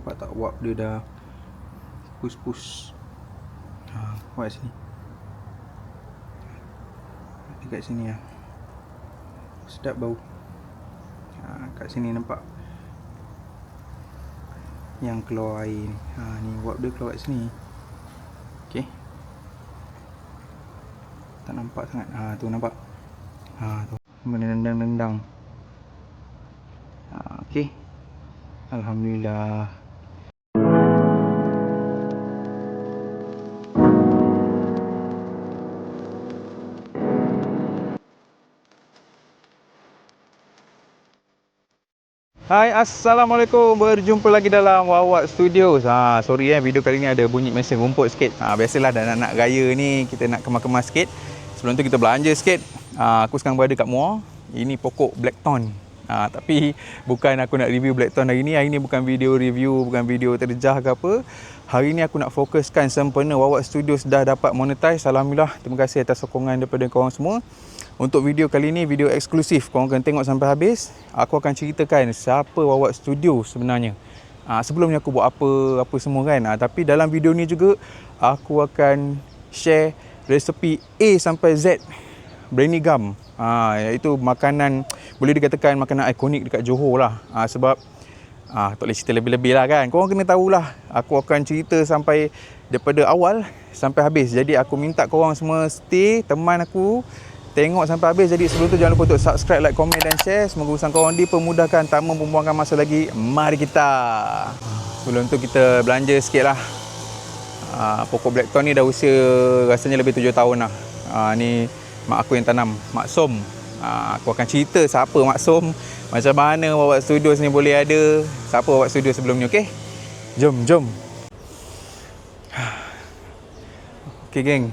Nampak tak wap dia dah push. Wap sini. Dekat sini lah. Sedap bau. Kat sini nampak yang keluar air ni. Ni wap dia keluar kat sini. Okey. Tak nampak sangat. Tu nampak. Tu. Menendang-nendang. Okey. Alhamdulillah. Hai, Assalamualaikum. Berjumpa lagi dalam Wawak Studios. Sorry video kali ni ada bunyi mesin rumput sikit. Biasalah dah nak raya ni kita nak kemas-kemas sikit. Sebelum tu kita belanja sikit. Aku sekarang berada kat mall. Ini pokok Blackthorn. Tapi bukan aku nak review Blackthorn hari ni. Hari ni bukan video review, bukan video terjah ke apa. Hari ni aku nak fokuskan sempena Wawak Studios dah dapat monetize. Alhamdulillah, terima kasih atas sokongan daripada korang semua. Untuk video kali ni, video eksklusif. Korang akan tengok sampai habis. Aku akan ceritakan siapa Wawak Studio sebenarnya. Sebelum ni aku buat apa semua kan. Tapi dalam video ni juga, aku akan share resepi A sampai Z Briyani Gum. Iaitu makanan, boleh dikatakan makanan ikonik dekat Johor lah. Sebab tak boleh cerita lebih-lebih lah kan. Korang kena tahulah. Aku akan cerita sampai daripada awal sampai habis. Jadi aku minta korang semua stay, teman aku, tengok sampai habis. Jadi sebelum tu jangan lupa untuk subscribe, like, komen dan share. Semoga urusan korang dipermudahkan. Tak membuangkan masa lagi. Mari kita. Sebelum tu kita belanja sikit lah. Pokok Blackthorn ni dah usia rasanya lebih 7 tahun lah. Ni mak aku yang tanam, Mak Som. Aku akan cerita siapa Mak Som, macam mana Wawak Studios ni boleh ada, siapa Wawak Studios sebelum ni. Okey, jom. Okey geng,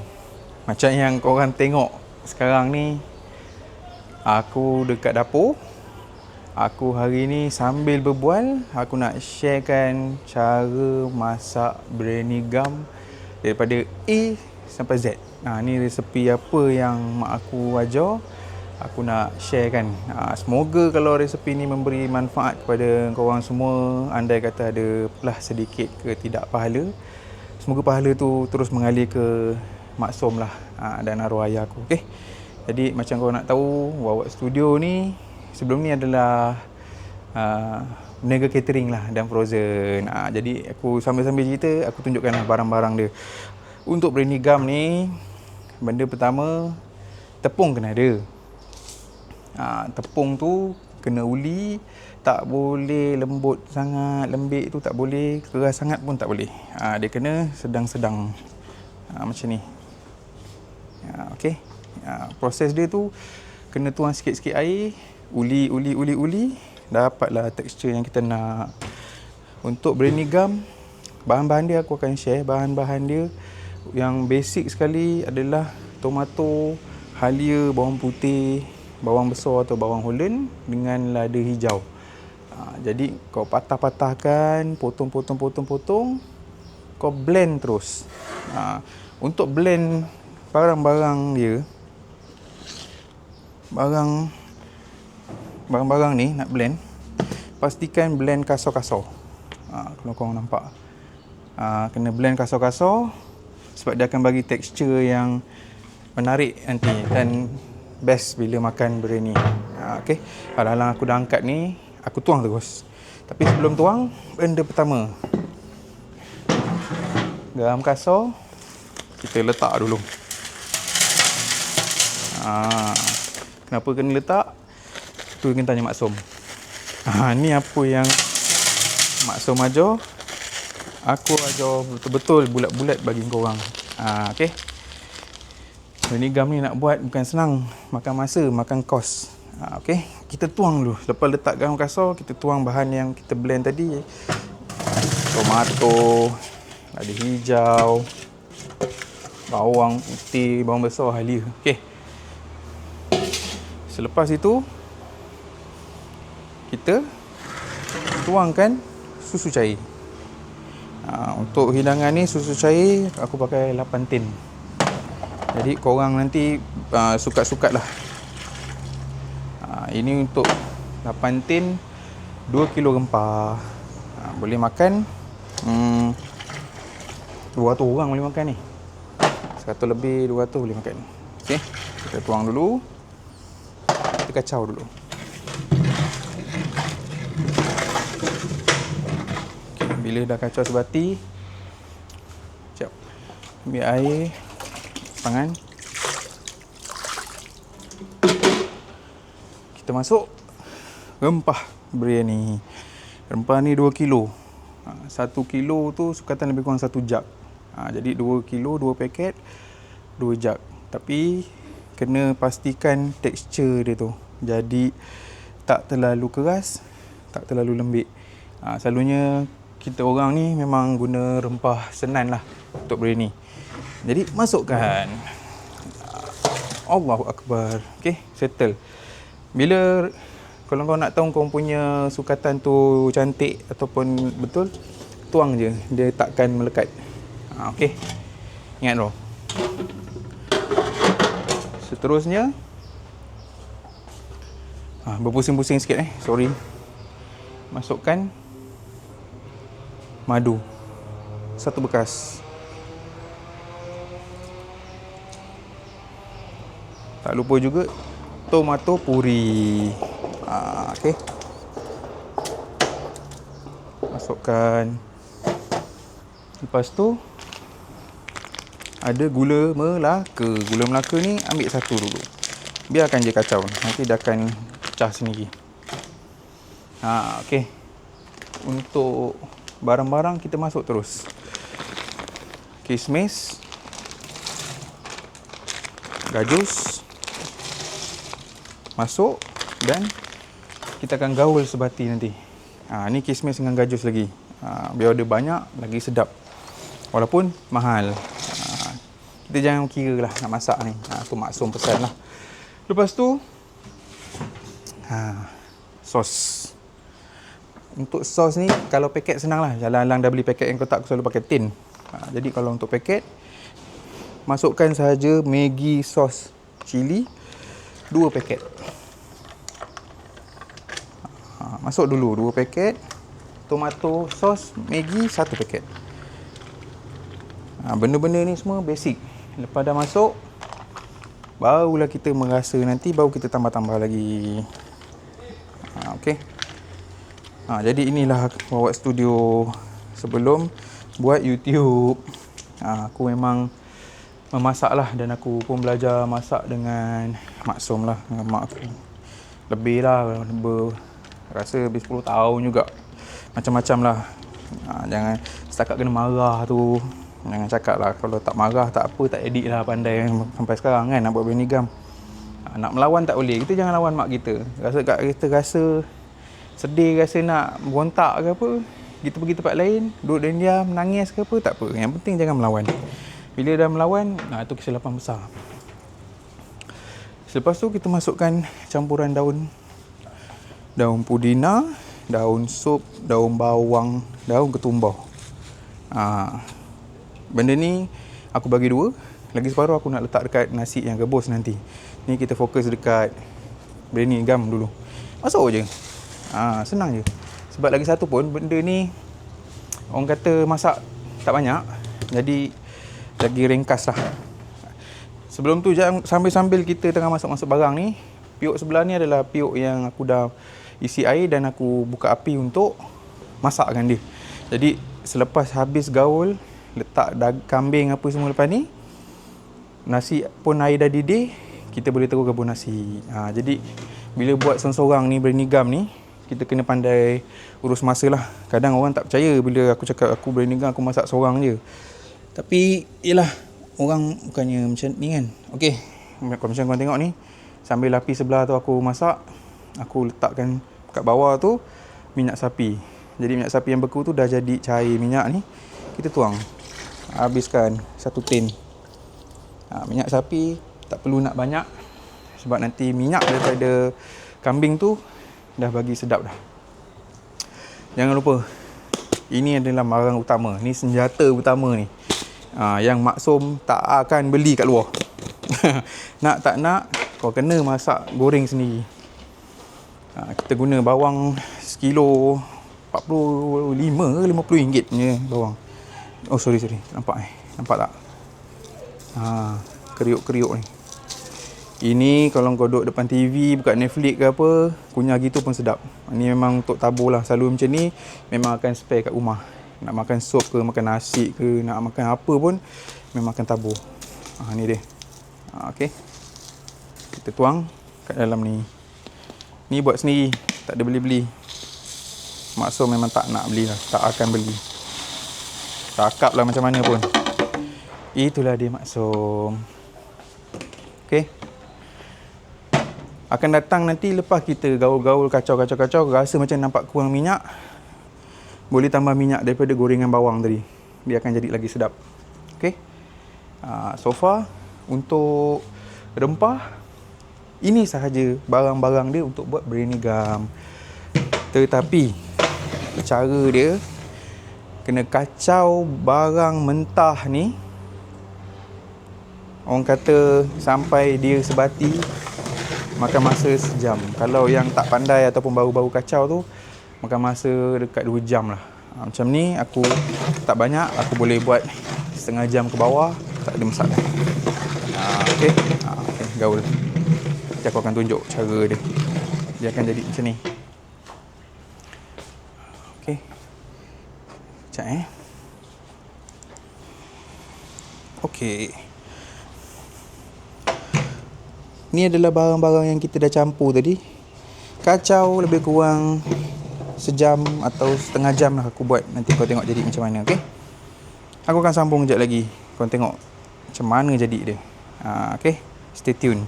macam yang korang tengok sekarang ni, aku dekat dapur. Aku hari ni sambil berbual, aku nak sharekan cara masak Briyani Gum daripada A sampai Z. Ni resepi apa yang mak aku ajar, aku nak sharekan. Semoga kalau resepi ni memberi manfaat kepada korang semua. Andai kata ada pelah sedikit ke tidak pahala, semoga pahala tu terus mengalir ke Mak Som lah, dan arwah ayah aku. Okay? Jadi macam korang nak tahu, Wawak Studio ni sebelum ni adalah meniaga catering lah dan frozen. Jadi aku sambil-sambil cerita, aku tunjukkan lah barang-barang dia. Untuk Briyani Gum ni, benda pertama, tepung kena ada. Tepung tu kena uli, tak boleh lembut sangat, lembik tu tak boleh, keras sangat pun tak boleh. Dia kena sedang-sedang, macam ni. Okey. Proses dia tu kena tuang sikit-sikit air, uli, dapatlah tekstur yang kita nak. Untuk Briyani Gum, bahan-bahan dia aku akan share. Bahan-bahan dia yang basic sekali adalah tomato, halia, bawang putih, bawang besar atau bawang Holland dengan lada hijau. Jadi kau patah-patahkan, potong, kau blend terus. Untuk blend barang-barang dia, barang-barang ni nak blend, pastikan blend kasar-kasar. Kalau korang nampak, kena blend kasar-kasar sebab dia akan bagi tekstur yang menarik nanti dan best bila makan biryani. Okey, halang-halang aku dah angkat ni, aku tuang terus. Tapi sebelum tuang, benda pertama, garam kasar kita letak dulu. Kenapa kena letak? Tu kena tanya Mak Som. Ni apa yang Mak Som ajar, aku ajar betul-betul bulat-bulat bagi korang. Okey. Briyani Gum ni nak buat bukan senang, makan masa, makan kos. Okey, kita tuang dulu. Lepas letak garam kasar, kita tuang bahan yang kita blend tadi. Tomato, lada hijau, bawang putih, bawang besar, halia. Okey. Selepas itu, kita tuangkan susu cair. Untuk hidangan ni susu cair aku pakai 8 tin. Jadi korang nanti sukat-sukat lah. Ini untuk 8 tin 2 kilo rempah. Boleh makan 200 orang boleh makan ni. 100 lebih 200 boleh makan. Okey, kita tuang dulu. Kita kacau dulu. Okay, bila dah kacau sebati, sekejap. Ambil air tangan. Kita masuk rempah biryani. Rempah ni 2 kilo. 1 kilo tu sukatan lebih kurang 1 jug. Jadi 2 kilo 2 paket 2 jug. Tapi kena pastikan tekstur dia tu. Jadi tak terlalu keras, tak terlalu lembik. Selalunya kita orang ni memang guna rempah senan lah untuk biryani. Jadi masukkan. Allahu Akbar. Okay, settle. Bila kalau kau nak tahu kau punya sukatan tu cantik ataupun betul, tuang je, dia takkan melekat. Okey. Ingat bro. Seterusnya berpusing-pusing sikit sorry. Masukkan madu. 1 bekas. Tak lupa juga tomato puri. Okey. Masukkan. Lepas tu ada gula Melaka. Gula Melaka ni ambil 1 dulu. Biarkan je kacau. Nanti dia akan pecah sendiri. Okey. Untuk barang-barang kita masuk terus. Kismis, gajus masuk dan kita akan gaul sebati nanti. Ni kismis dengan gajus lagi. Biar ada banyak lagi sedap. Walaupun mahal. Kita jangan kira lah nak masak ni. Tu maksum pesan lah. Lepas tu sos. Untuk sos ni kalau paket senang lah. Jalan-jalan dah beli paket yang kotak, aku selalu pakai tin. Jadi kalau untuk paket, masukkan sahaja Maggi sos cili 2 paket. Masuk dulu 2 paket. Tomato sos Maggi 1 paket. Benda-benda ni semua basic. Lepas dah masuk, barulah kita merasa nanti, baru kita tambah-tambah lagi. Okey. Jadi inilah Wawak Studio sebelum buat YouTube. Aku memang memasak lah, dan aku pun belajar masak dengan maksum lah, dengan mak aku. Lebih lah, rasa lebih 10 tahun juga. Macam-macam lah. Jangan setakat kena marah tu, jangan cakap lah. Kalau tak marah tak apa, tak edit lah, pandai sampai sekarang kan nak buat biryani gam. Nak melawan tak boleh. Kita jangan lawan mak kita. Kita rasa sedih, rasa nak berontak ke apa, kita pergi tempat lain, duduk dan diam, menangis ke apa, tak apa. Yang penting jangan melawan. Bila dah melawan, itu kesilapan besar. Selepas tu kita masukkan campuran daun pudina, daun sup, daun bawang, daun ketumbau. Benda ni aku bagi 2. Lagi separuh aku nak letak dekat nasi yang rebus nanti. Ni kita fokus dekat biryani gam dulu. Masuk je. Senang je. Sebab lagi satu pun, benda ni orang kata masak tak banyak, jadi lagi ringkas lah. Sebelum tu sambil-sambil kita tengah masuk-masuk barang ni, piuk sebelah ni adalah piuk yang aku dah isi air dan aku buka api untuk masakkan dia. Jadi selepas habis gaul, letak kambing apa semua lepas ni, nasi pun air dah didih, kita boleh terus gabung nasi. Jadi bila buat seorang-seorang ni, biryani gam ni, kita kena pandai urus masa lah. Kadang orang tak percaya bila aku cakap aku biryani gam, aku masak seorang je. Tapi yelah, orang bukannya macam ni kan. Okey, macam korang tengok ni, sambil api sebelah tu aku masak, aku letakkan kat bawah tu minyak sapi. Jadi minyak sapi yang beku tu dah jadi cair minyak ni, kita tuang. Habiskan 1 tin. Minyak sapi tak perlu nak banyak, sebab nanti minyak daripada kambing tu dah bagi sedap dah. Jangan lupa, ini adalah barang utama. Ni senjata utama ni. Yang maksum tak akan beli kat luar. Nak tak nak, kau kena masak goreng sendiri. Kita guna bawang sekilo 45 ke 50 ringgit punya bawang. Oh sorry, nampak nampak tak? Kriuk-kriuk ni. Ini kalau kau duduk depan TV, buka Netflix ke apa, kunyah gitu pun sedap. Ini memang untuk tabur lah. Selalu macam ni memang akan spare kat rumah. Nak makan sup ke, makan nasi ke, nak makan apa pun memang akan tabur. Ni dia. Okey. Kita tuang kat dalam ni. Ni buat sendiri, tak ada beli-beli. Mak Som memang tak nak beli lah, tak akan beli. Cakap lah macam mana pun. Itulah dia Mak Som. Okey. Akan datang nanti lepas kita gaul-gaul, kacau, rasa macam nampak kurang minyak, boleh tambah minyak daripada gorengan bawang tadi. Dia akan jadi lagi sedap. Okey. So far untuk rempah, ini sahaja barang-barang dia untuk buat biryani gam. Tetapi cara dia kena kacau barang mentah ni, orang kata sampai dia sebati, makan masa sejam. Kalau yang tak pandai ataupun baru-baru kacau tu, makan masa dekat 2 jam lah. Macam ni aku tak banyak, aku boleh buat setengah jam ke bawah, tak ada masalah. Okey. Okay, gaul. Nanti aku akan tunjuk cara dia. Dia akan jadi macam ni. Okey. Sekejap Okey. Ni adalah barang-barang yang kita dah campur tadi. Kacau lebih kurang sejam atau setengah jam lah aku buat. Nanti kau tengok jadi macam mana, okey? Aku akan sambung sekejap lagi. Kau tengok macam mana jadi dia. Okey? Stay tune.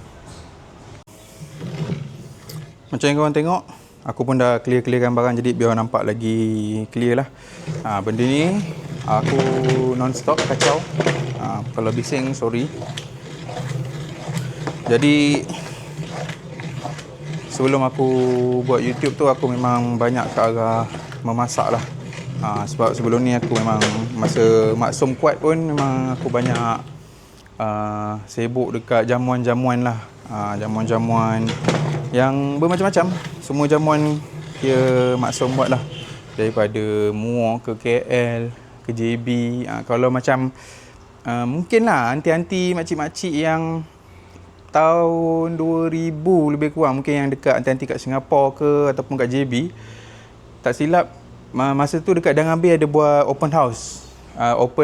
Macam yang korang tengok, aku pun dah clear-clearkan barang jadi biar nampak lagi clear lah. Benda ni aku non-stop kacau. Kalau bising, sorry. Jadi sebelum aku buat YouTube tu, aku memang banyak ke arah memasak lah. Sebab sebelum ni aku memang masa Mak Som kuat pun memang aku banyak sibuk dekat jamuan-jamuan lah. Jamuan-jamuan yang bermacam-macam. Semua jamuan dia Mak Som buat lah. Daripada Muar ke KL, ke JB. Kalau macam mungkin lah anti-anti makcik-makcik yang tahun 2000 lebih kurang, mungkin yang dekat anti-anti kat Singapura ke ataupun kat JB, tak silap masa tu dekat Dangan Bay ada buat open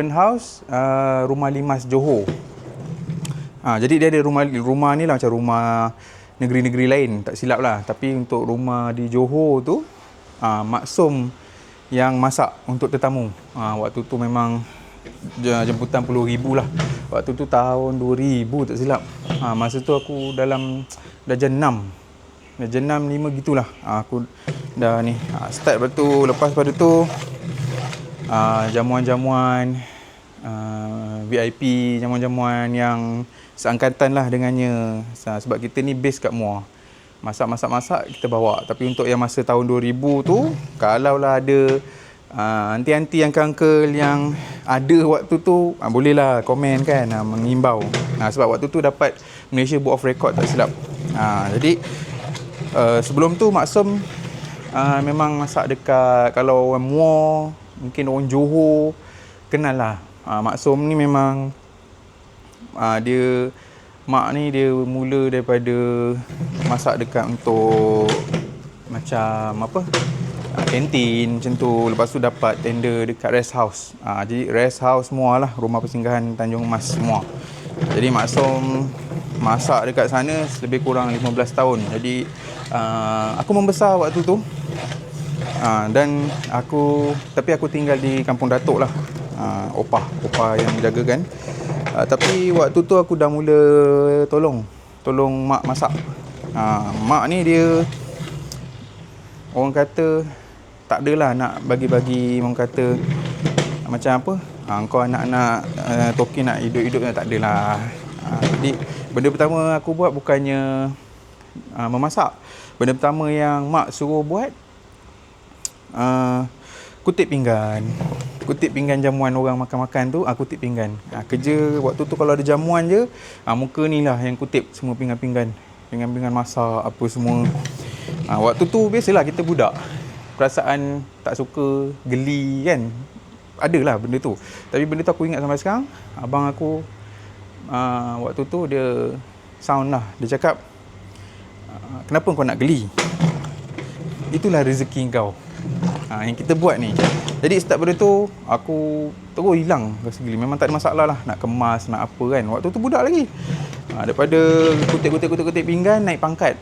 house. Rumah Limas Johor. Jadi dia ada rumah ni lah macam rumah negeri-negeri lain, tak silap lah. Tapi untuk rumah di Johor tu, Mak Som yang masak untuk tetamu. Waktu tu memang jemputan puluh ribu lah. Waktu tu tahun 2000 tak silap. Masa tu aku dalam darjah 6, darjah 6, 5 gitulah. Aku dah ni start. Lepas pada tu jamuan-jamuan VIP, jamuan-jamuan yang seangkatan lah dengannya. Sebab kita ni base kat Muar. Masak kita bawa. Tapi untuk yang masa tahun 2000 tu, kalau lah ada anti-anti uncle yang ada waktu tu, bolehlah komen kan, mengimbau. Sebab waktu tu dapat Malaysia Book of Record tak silap. Jadi sebelum tu Mak Som memang masak dekat, kalau orang Muar, mungkin orang Johor kenal lah. Mak Som ni memang Mak ni dia mula daripada masak dekat untuk macam apa, kantin macam tu. Lepas tu dapat tender dekat rest house. Jadi rest house Muar lah, rumah persinggahan Tanjung Mas Muar. Jadi Mak Som masak dekat sana lebih kurang 15 tahun. Jadi aku membesar waktu tu. Tapi aku tinggal di Kampung Datuk lah. Opah yang jagakan. Tapi waktu tu aku dah mula tolong mak masak. Mak ni dia orang kata tak adalah nak bagi-bagi, orang kata macam apa, kau anak-anak toki nak hidup-hidup, tak adalah. Jadi benda pertama aku buat bukannya memasak. Benda pertama yang mak suruh buat, kutip pinggan jamuan orang makan-makan tu. Kutip pinggan. Kerja waktu tu kalau ada jamuan je, muka ni lah yang kutip semua pinggan-pinggan masak apa semua. Waktu tu biasalah kita budak. perasaan tak suka, geli kan. Adalah benda tu. Tapi benda tu aku ingat sampai sekarang. Abang aku waktu tu dia sound lah. Dia cakap, kenapa kau nak geli? Itulah rezeki kau. Yang kita buat ni. Jadi start pada tu aku terus hilang rasa geli. Memang tak ada masalah lah nak kemas, nak apa kan. Waktu tu budak lagi. Daripada kutip pinggan naik pangkat.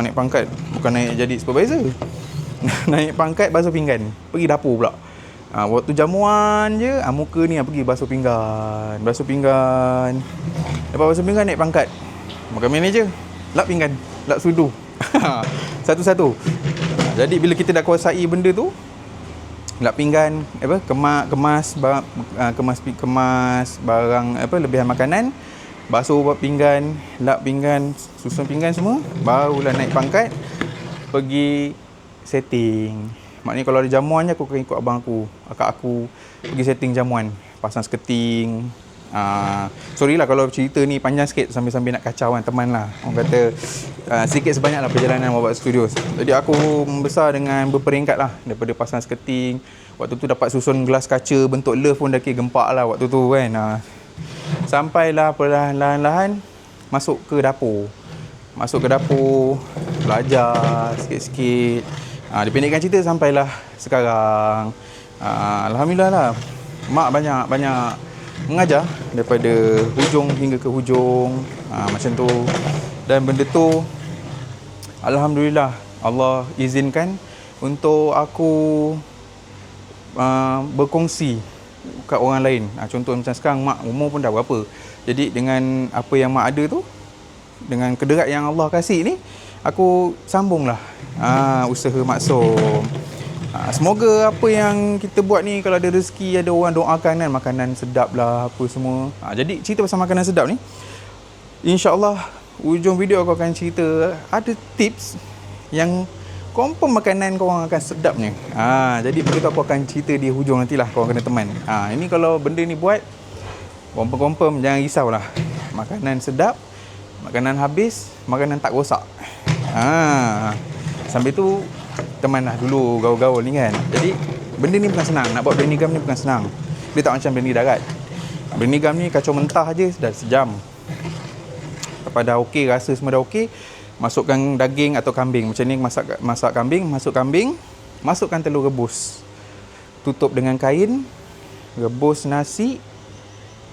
Naik pangkat. Bukan naik jadi supervisor. Naik pangkat basuh pinggan. Pergi dapur pula. Waktu jamuan je, muka ni pergi basuh pinggan. Basuh pinggan. Lepas basuh pinggan naik pangkat. Makan manager. Lap pinggan. Lap sudu. Satu-satu. Jadi bila kita dah kuasai benda tu, lap pinggan, kemas barang lebihan makanan, basuh pinggan, lap pinggan, susun pinggan semua, barulah naik pangkat pergi setting. Maknanya kalau ada jamuan je aku akan ikut abang aku, akak aku pergi setting jamuan, pasang sketing. Sorry lah kalau cerita ni panjang sikit sambil-sambil nak kacau kan teman lah. Orang kata sikit sebanyak lah perjalanan Wawak Studios. Jadi aku membesar dengan berperingkat lah. Daripada pasang sketing, waktu tu dapat susun gelas kaca bentuk love pun dah kira gempak lah waktu tu kan. Sampailah perlahan-lahan masuk ke dapur. Belajar sikit-sikit. Dipendekkan cerita sampailah sekarang. Alhamdulillah lah. Mak banyak mengajar daripada hujung hingga ke hujung. Macam tu. Dan benda tu alhamdulillah Allah izinkan untuk aku berkongsi kat orang lain. Contoh macam sekarang mak umur pun dah berapa. Jadi dengan apa yang mak ada tu, dengan kederat yang Allah kasih ni, aku sambunglah usaha Maksum. Semoga apa yang kita buat ni, kalau ada rezeki, ada orang doakan kan, makanan sedap lah apa semua. Jadi cerita pasal makanan sedap ni, InsyaAllah ujung video aku akan cerita ada tips yang confirm makanan korang akan sedapnya. Jadi begitu aku akan cerita di hujung nantilah, korang kena teman. Ini kalau benda ni buat, confirm jangan risaulah. Makanan sedap, makanan habis, makanan tak rosak. Sambil tu temanlah dulu gaul-gaul ni kan. Jadi benda ni bukan senang. Nak buat brownie gum ni bukan senang. Dia tak macam brownie darat. Brownie gum ni kacau mentah je dah sejam. Lepas dah okey, rasa semua dah okey, masukkan daging atau kambing. Macam ni masak kambing, masukkan telur rebus. Tutup dengan kain, rebus nasi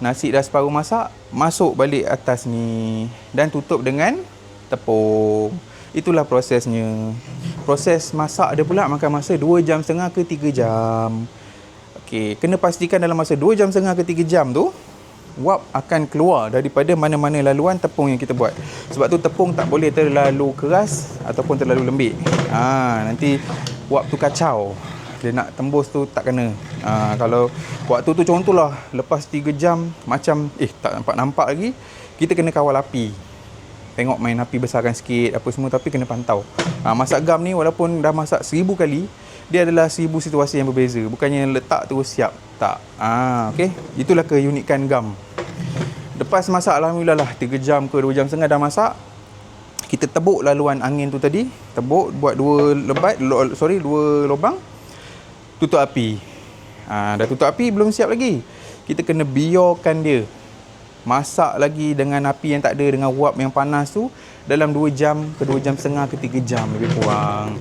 dah separuh masak, masuk balik atas ni dan tutup dengan tepung. Itulah prosesnya. Proses masak dia pula makan masa 2.5 jam ke 3 jam. Okey, kena pastikan dalam masa 2.5 jam ke 3 jam tu wap akan keluar daripada mana-mana laluan tepung yang kita buat. Sebab tu tepung tak boleh terlalu keras ataupun terlalu lembik. Nanti wap tu kacau. Dia nak tembus tu tak kena. Kalau waktu tu contohlah lepas 3 jam macam tak nampak lagi, kita kena kawal api. Tengok main api besarkan sikit apa semua, tapi kena pantau. Masak gam ni walaupun dah masak 1000 kali, dia adalah 1000 situasi yang berbeza. Bukannya letak terus siap. Tak. Okey. Itulah keunikan gam. Lepas masak alhamdulillah lah 3 jam ke 2 jam setengah dah masak. Kita tebuk laluan angin tu tadi. Tebuk buat 2 lubang. Tutup api. Dah tutup api belum siap lagi. Kita kena biarkan dia masak lagi dengan api yang tak ada, dengan wap yang panas tu dalam 2 jam ke 2 jam setengah ke 3 jam lebih kurang.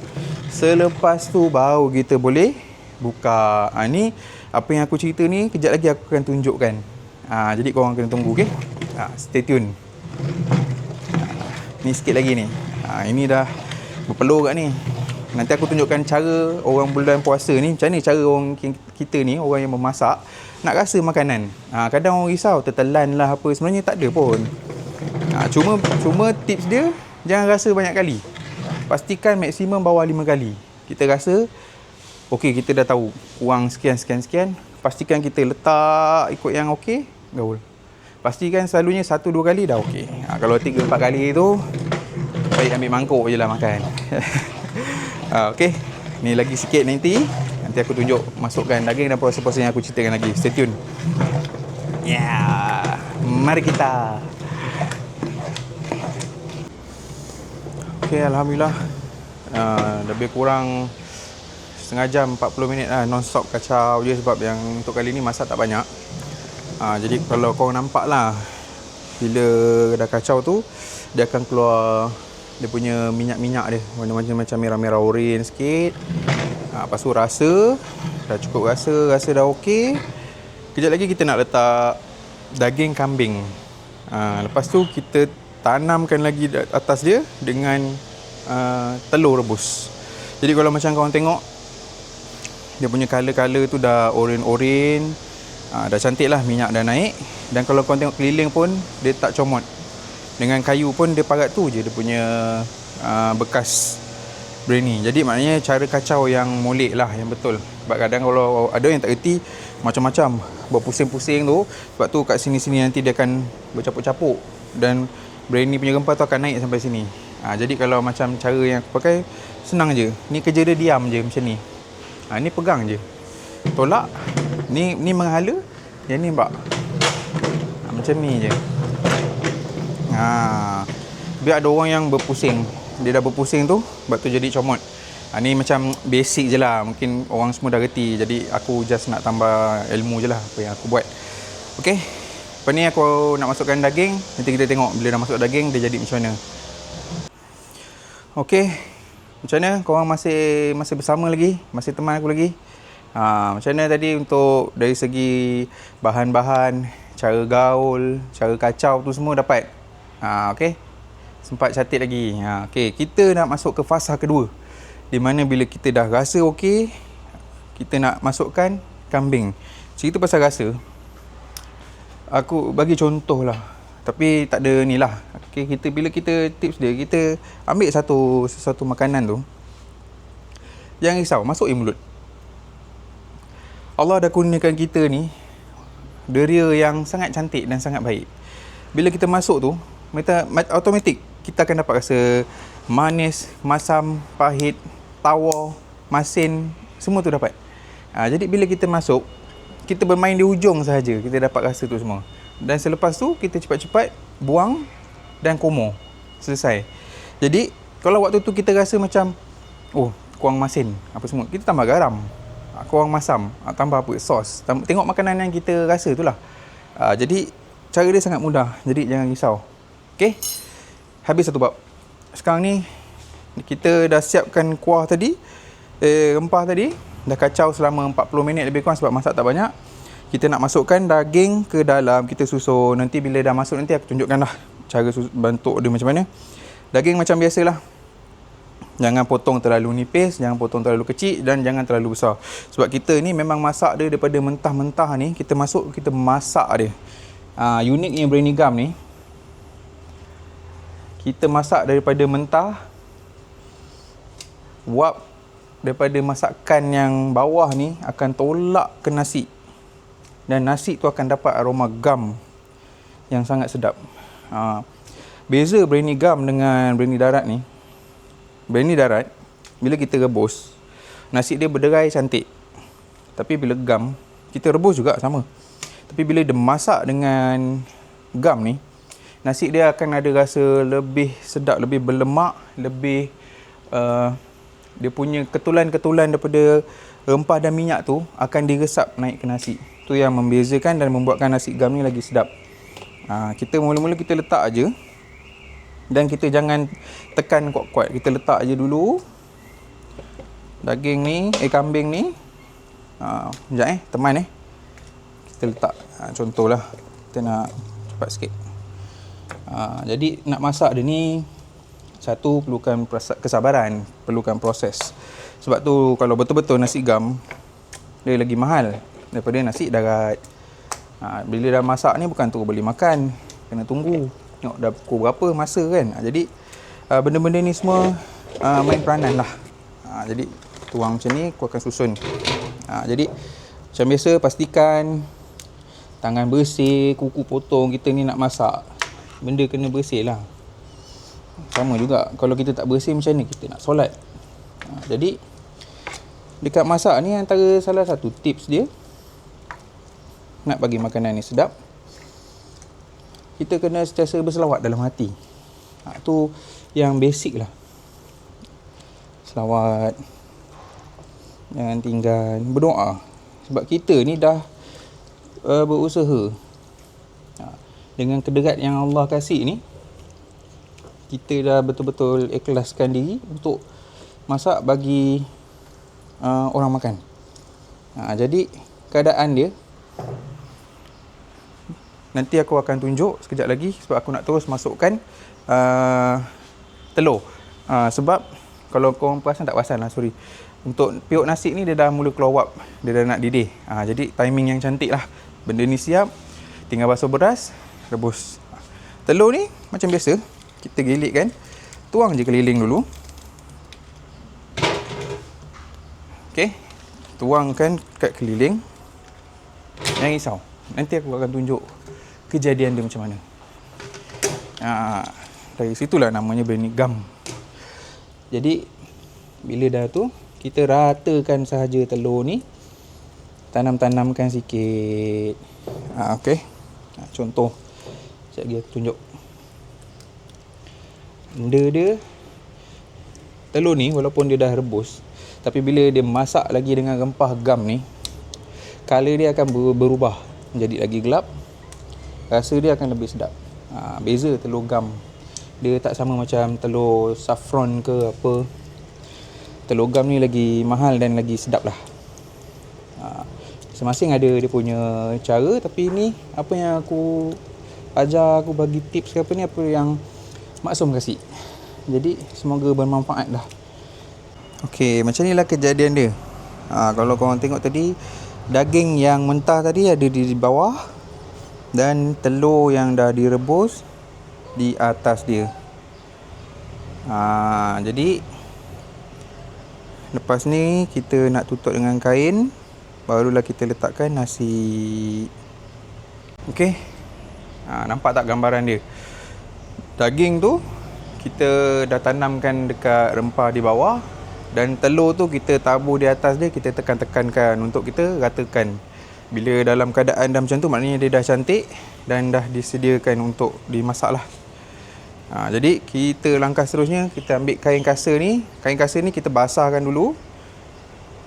Selepas tu baru kita boleh buka. Ni apa yang aku cerita ni kejap lagi aku akan tunjukkan. Jadi korang kena tunggu, okey? Stay tune. Ni sikit lagi ni. Ini dah berpeluh kat ni. Nanti aku tunjukkan cara orang bulan puasa ni, macam ni cara orang kita ni, orang yang memasak nak rasa makanan. Kadang orang risau tertelan lah apa, sebenarnya tak ada pun. Cuma tips dia jangan rasa banyak kali. Pastikan maksimum bawah 5 kali. Kita rasa okey, kita dah tahu kurang sekian. Pastikan kita letak ikut yang okey, gaul. Pastikan selalunya 1-2 kali dah okey. Kalau 3-4 kali tu baik ambil mangkuk je lah makan. Okey, ni lagi sikit nanti aku tunjuk masukkan daging dan proses-proses yang aku ceritakan lagi. Stay tune. Mari kita. Okey, alhamdulillah lebih kurang setengah jam 40 minit lah non-stop kacau je, sebab yang untuk kali ni masak tak banyak. Jadi kalau korang nampak lah, bila dah kacau tu dia akan keluar dia punya minyak-minyak dia, warna macam merah-merah oren sikit. Lepas tu rasa dah cukup, rasa dah okey. Kejap lagi kita nak letak daging kambing. Lepas tu kita tanamkan lagi atas dia dengan telur rebus. Jadi kalau macam korang tengok, dia punya colour tu dah oren-oren, dah cantik lah, minyak dah naik. Dan kalau korang tengok keliling pun dia tak comot. Dengan kayu pun dia parat tu je dia punya bekas biryani. Jadi maknanya cara kacau yang molek lah, yang betul. Sebab kadang kalau ada yang tak erti, macam-macam buat pusing-pusing tu. Sebab tu kat sini-sini nanti dia akan bercapuk-capuk dan biryani punya rempah tu akan naik sampai sini. Jadi kalau macam cara yang aku pakai, senang je. Ni kerja dia diam je macam ni. Ni pegang je, tolak. Ni menghala. Yang ni nampak, macam ni je. Biar ada orang yang berpusing. Dia dah berpusing tu, sebab tu jadi comot. Ni macam basic je lah. Mungkin orang semua dah reti. Jadi aku just nak tambah ilmu je lah apa yang aku buat. Okay, lepas ni aku nak masukkan daging. Nanti kita tengok bila dah masuk daging dia jadi macam mana. Okay, macam mana? Korang masih bersama lagi? Masih teman aku lagi? Macam mana tadi untuk dari segi bahan-bahan, cara gaul, cara kacau tu semua dapat? Okay, sempat catat lagi. Okay, kita nak masuk ke fasa kedua, di mana bila kita dah rasa okey, kita nak masukkan kambing. Cerita pasal rasa, aku bagi contoh lah, tapi tak ada ni lah. Okay, bila kita tips dia, kita ambil sesuatu makanan tu, jangan risau, masuk mulut. Allah dah kurniakan kita ni deria yang sangat cantik dan sangat baik. Bila kita masuk tu, automatik kita akan dapat rasa manis, masam, pahit, tawar, masin, semua tu dapat. Jadi bila kita masuk, kita bermain di hujung sahaja, kita dapat rasa tu semua. Dan selepas tu kita cepat-cepat buang dan komo. Selesai. Jadi kalau waktu tu kita rasa macam kurang masin apa semua, kita tambah garam. Kurang masam, tambah apa, sos. Tengok makanan yang kita rasa tu lah. Jadi cara dia sangat mudah. Jadi jangan risau. Okay, habis satu bab. Sekarang ni kita dah siapkan kuah tadi, rempah tadi. Dah kacau selama 40 minit lebih kurang sebab masak tak banyak. Kita nak masukkan daging ke dalam, kita susun. Nanti bila dah masuk, nanti aku tunjukkan lah cara bentuk dia macam mana. Daging macam biasalah, jangan potong terlalu nipis, jangan potong terlalu kecil dan jangan terlalu besar. Sebab kita ni memang masak dia daripada mentah-mentah ni, kita masak dia. Uniknya biryani gam ni, kita masak daripada mentah, wap daripada masakan yang bawah ni akan tolak ke nasi. Dan nasi tu akan dapat aroma gam yang sangat sedap. Beza biryani gam dengan biryani darat ni, biryani darat bila kita rebus, nasi dia berderai cantik. Tapi bila gam, kita rebus juga sama. Tapi bila dia masak dengan gam ni, nasi dia akan ada rasa lebih sedap, lebih berlemak, lebih dia punya ketulan-ketulan daripada rempah dan minyak tu akan diresap naik ke nasi. Tu yang membezakan dan membuatkan nasi gam ni lagi sedap. Kita mula-mula kita letak aja. Dan kita jangan tekan kuat-kuat. Kita letak aja dulu daging ni, kambing ni. Sekejap teman kita letak. Contohlah, kita nak cepat sikit. Jadi nak masak dia ni, satu, perlukan kesabaran, perlukan proses. Sebab tu kalau betul-betul nasi gam, dia lagi mahal daripada nasi darat. Bila dah masak ni bukan tu boleh makan, kena tunggu. Tengok dah pukul berapa masa kan. Jadi benda-benda ni semua main peranan lah. Jadi tuang macam ni, aku akan susun. Jadi macam biasa, pastikan tangan bersih, kuku potong. Kita ni nak masak, benda kena bersih lah. Sama juga kalau kita tak bersih, macam ni kita nak solat. Jadi dekat masak ni, antara salah satu tips dia nak bagi makanan ni sedap, kita kena sentiasa berselawat dalam hati. Tu yang basic lah. Selawat. Jangan tinggal berdoa. Sebab kita ni dah berusaha. Dengan kederat yang Allah kasih ni, kita dah betul-betul ikhlaskan diri untuk masak bagi orang makan. Jadi keadaan dia nanti aku akan tunjuk sekejap lagi, sebab aku nak terus masukkan telur. Sebab kalau korang perasan tak perasan lah, sorry. Untuk periuk nasi ni dia dah mula keluar wap, dia dah nak didih. Jadi timing yang cantik lah. Benda ni siap, tinggal basuh beras, rebus. Telur ni macam biasa, kita gilitkan, tuang je keliling dulu. Okey, tuangkan kat keliling. Jangan risau, nanti aku akan tunjuk kejadian dia macam mana. Dari situlah namanya berni gam. Jadi bila dah tu, kita ratakan sahaja telur ni, tanam-tanamkan sikit. Okey, contoh sekejap lagi aku tunjuk. Benda dia, telur ni walaupun dia dah rebus, tapi bila dia masak lagi dengan rempah gam ni, color dia akan berubah menjadi lagi gelap. Rasa dia akan lebih sedap. Beza telur gam. Dia tak sama macam telur saffron ke apa. Telur gam ni lagi mahal dan lagi sedap lah. Masing-masing ada dia punya cara. Tapi ni apa yang aku ajar, aku bagi tips ke apa ni, apa yang maksum kasih. Jadi semoga bermanfaat lah. Okey, macam ni lah kejadian dia. Kalau korang tengok tadi, daging yang mentah tadi ada di bawah, dan telur yang dah direbus di atas dia. Jadi lepas ni kita nak tutup dengan kain, barulah kita letakkan nasi. Okey, nampak tak gambaran dia? Daging tu kita dah tanamkan dekat rempah di bawah, dan telur tu kita tabur di atas dia, kita tekan-tekankan untuk kita ratakan. Bila dalam keadaan dah macam tu, maknanya dia dah cantik dan dah disediakan untuk dimasak lah. Jadi kita langkah seterusnya, kita ambil kain kasa ni. Kain kasa ni kita basahkan dulu.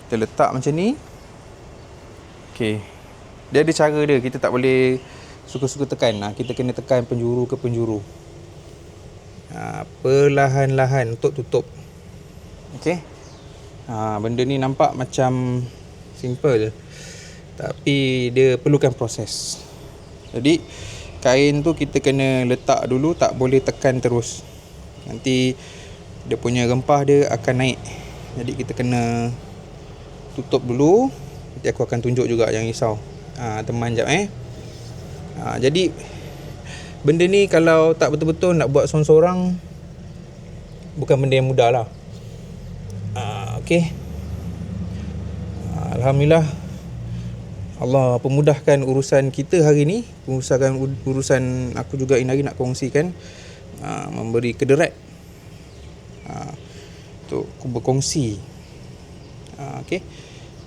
Kita letak macam ni. Okey, dia ada cara dia, kita tak boleh suka-suka tekan. Kita kena tekan penjuru ke penjuru. Perlahan-lahan untuk tutup. Okey, benda ni nampak macam simple, tapi dia perlukan proses. Jadi kain tu kita kena letak dulu, tak boleh tekan terus. Nanti dia punya rempah dia akan naik. Jadi kita kena tutup dulu. Nanti aku akan tunjuk juga, jangan risau. Teman jap jadi benda ni kalau tak betul-betul nak buat sorang-sorang, bukan benda yang mudah lah. Okey, alhamdulillah Allah pemudahkan urusan kita hari ni. Urusan aku juga ini hari nak kongsikan, memberi kederat untuk aku berkongsi. Okey,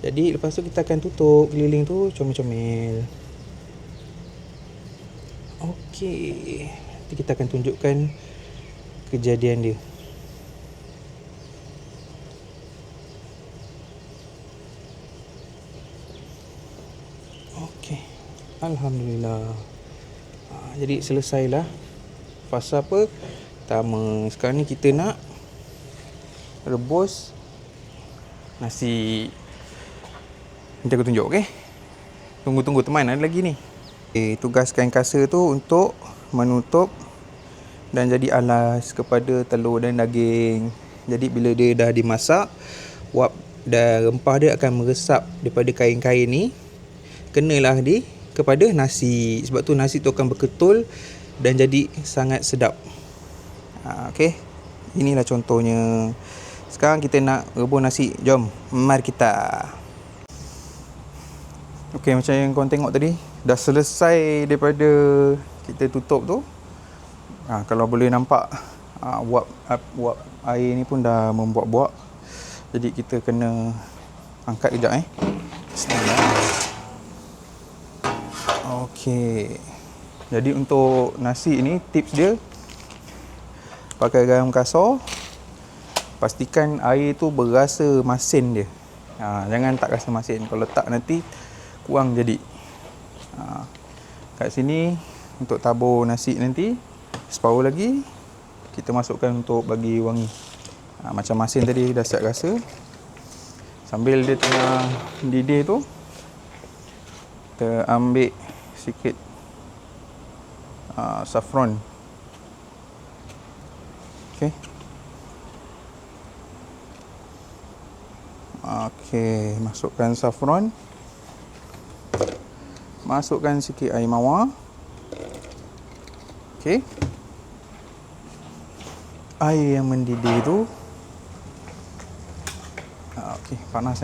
jadi lepas tu kita akan tutup keliling tu comel-comel. Okey, nanti kita akan tunjukkan kejadian dia. Okey, alhamdulillah. Jadi selesailah fasa apa pertama. Sekarang ni kita nak rebus nasi. Nanti aku tunjuk, okey? Tunggu teman, ada lagi ni. Tugas kain kasa tu untuk menutup dan jadi alas kepada telur dan daging. Jadi bila dia dah dimasak, wap dan rempah dia akan meresap daripada kain-kain ni, kenalah kepada nasi. Sebab tu nasi tu akan berketul dan jadi sangat sedap. Okey, inilah contohnya. Sekarang kita nak rebus nasi. Jom, mari kita. Okey, macam yang korang tengok tadi, dah selesai daripada kita tutup tu. Kalau boleh nampak, wap air ni pun dah membuak-buak. Jadi kita kena angkat kejap. Bismillah. Okey, jadi untuk nasi ni, tips dia pakai garam kasar. Pastikan air tu berasa masin dia. Jangan tak rasa masin. Kalau tak nanti kurang jadi. Kat sini untuk tabur nasi nanti separuh lagi kita masukkan untuk bagi wangi. Macam masin tadi dah siap rasa. Sambil dia tengah didih tu, kita ambil sikit saffron. Okey. Okey, masukkan saffron. Masukkan sikit air mawar. Okey. Air yang mendidih tu. Okey, panas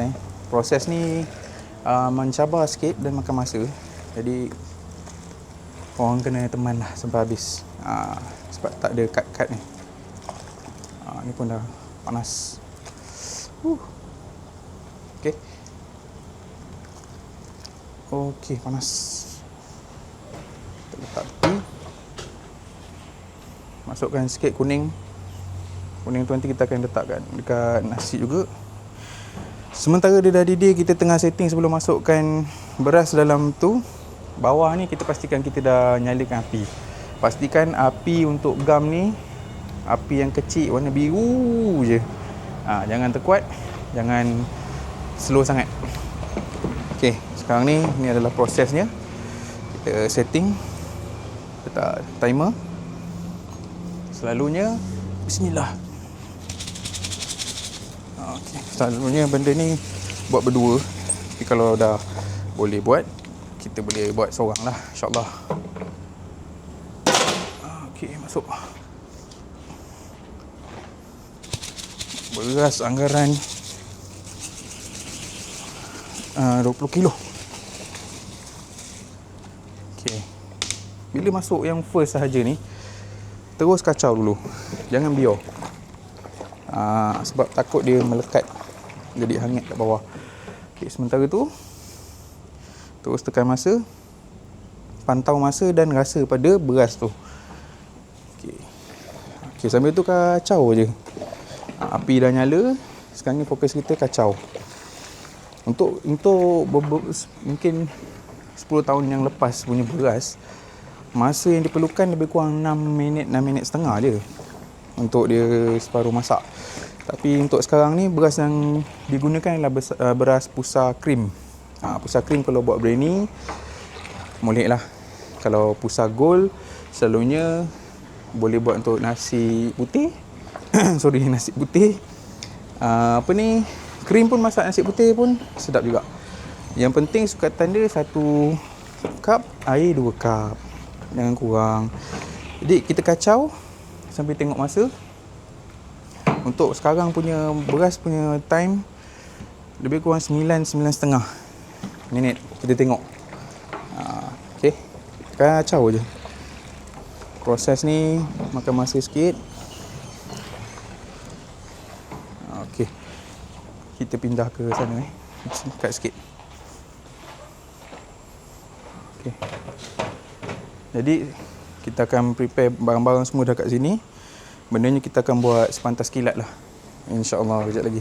Proses ni mencabar sikit dan makan masa. Jadi korang kena teman lah sampai habis. Sebab tak ada cut-cut ni. Ni pun dah panas. Okey. Okey, panas. Kita letak tepi. Masukkan sikit kuning. Kuning tu nanti kita akan letakkan dekat nasi juga. Sementara dia dah didih, kita tengah setting sebelum masukkan beras dalam tu. Bawah ni kita pastikan kita dah nyalakan api. Pastikan api untuk gam ni api yang kecil warna biru je. Jangan terkuat, jangan slow sangat. Okey, sekarang ni adalah prosesnya. Kita setting, letak timer. Selalunya bismillah. Okey, selalunya benda ni buat berdua. Tapi kalau dah boleh buat, kita boleh buat seorang lah, insyaAllah. Okey, masuk. Beras anggaran 20 kilo. Okey. Bila masuk yang first sahaja ni, terus kacau dulu. Jangan biar. Sebab takut dia melekat, jadi hangat kat bawah. Okey, sementara tu terus tekan masa, pantau masa dan rasa pada beras tu. Okey, sambil tu kacau je. Api dah nyala. Sekarang ni fokus kita kacau. Untuk mungkin 10 tahun yang lepas punya beras, masa yang diperlukan lebih kurang 6 minit setengah je untuk dia separuh masak. Tapi untuk sekarang ni beras yang digunakan adalah beras pusa krim. Pusa krim kalau buat biryani boleh lah. Kalau pusa gold selalunya boleh buat untuk nasi putih. Nasi putih. Krim pun masak nasi putih pun sedap juga. Yang penting sukatan dia 1 cup, air 2 cup. Jangan kurang. Jadi kita kacau sampai tengok masa. Untuk sekarang punya beras punya time lebih kurang 9.5 minit. Kita tengok. Okey. Kacau je. Proses ni makan masa sikit. Okey. Kita pindah ke sana kat sikit. Okey. Jadi kita akan prepare barang-barang semua dah kat sini. Bendanya kita akan buat sepantas kilat lah, InsyaAllah kejap lagi.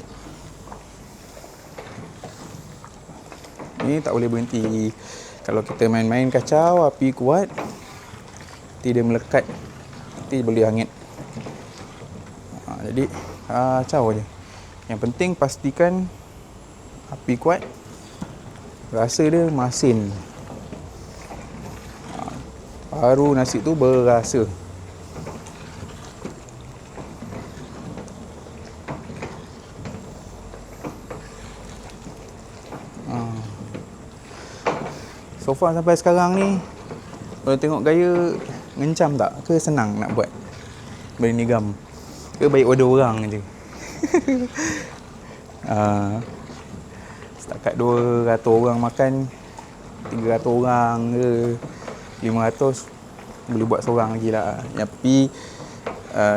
Ni tak boleh berhenti. Kalau kita main-main kacau, api kuat, nanti dia melekat, nanti boleh hangit. Jadi kacau je. Yang penting pastikan api kuat, rasa dia masin. Baru nasi tu berasa. So far sampai sekarang ni, kalau tengok gaya, ngencam tak? Ke senang nak buat biryani gam? Ke baik order orang je? Setakat 200 orang makan, 300 orang ke 500 boleh buat seorang lagi lah. Tapi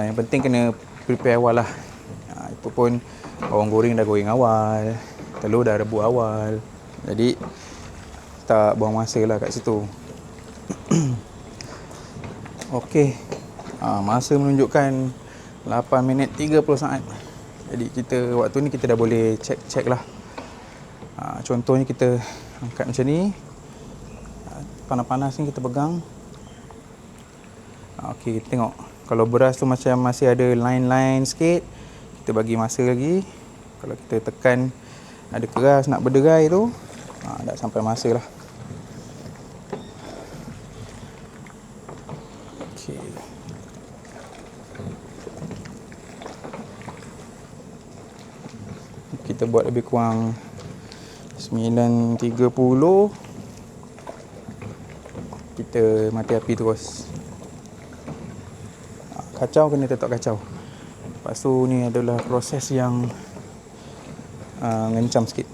yang penting kena prepare awal lah. Itu pun bawang goreng dah goreng awal, telur dah rebus awal. Jadi tak buang masa lah kat situ. Okey. Masa menunjukkan 8 minit 30 saat. Jadi kita waktu ni kita dah boleh check lah Contohnya kita angkat macam ni, panas-panas ni kita pegang. Okey, kita tengok kalau beras tu macam masih ada line-line sikit, kita bagi masa lagi. Kalau kita tekan ada keras nak berderai tu, dah sampai masa lah. Okey. Kita buat lebih kurang 9.30. Kita mati api terus. Kacau kena tetap kacau. Lepas tu ni adalah proses yang ngencam sikit.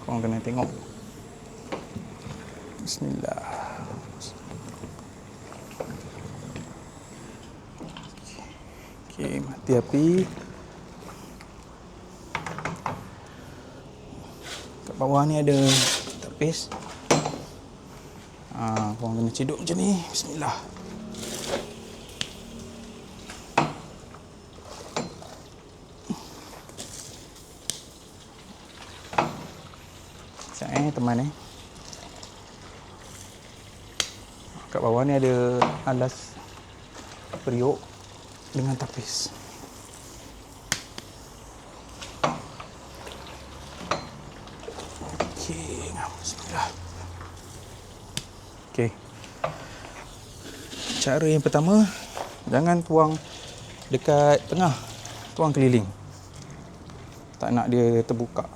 Korang kena tengok. Bismillah. Okey, mati api. Kat bawah ni ada tapis. Korang kena cedok macam ni. Bismillah. Sekejap teman Kat bawah ni ada alas periuk dengan tapis. Okey, bismillah. Okey. Cara yang pertama, jangan tuang dekat tengah, tuang keliling. Tak nak dia terbuka.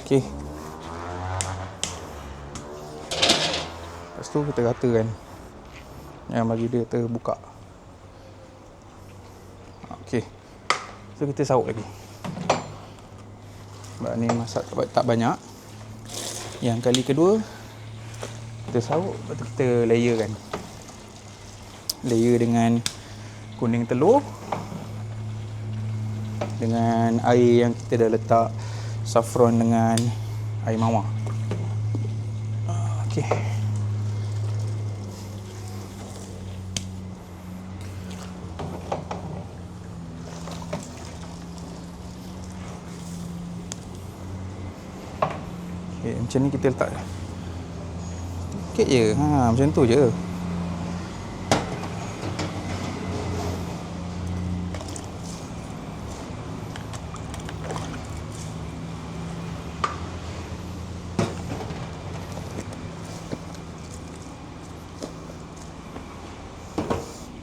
Okey. Lepas tu kita ratakan. Jangan bagi dia terbuka. Okey. So kita saut lagi. Sebab ni masak tak banyak. Yang kali kedua kita saut, lepas tu kita layerkan. Layer dengan kuning telur dengan air yang kita dah letak saffron dengan air mawar. Okey. Okey, macam ni kita letak. Sikit je. Macam tu je.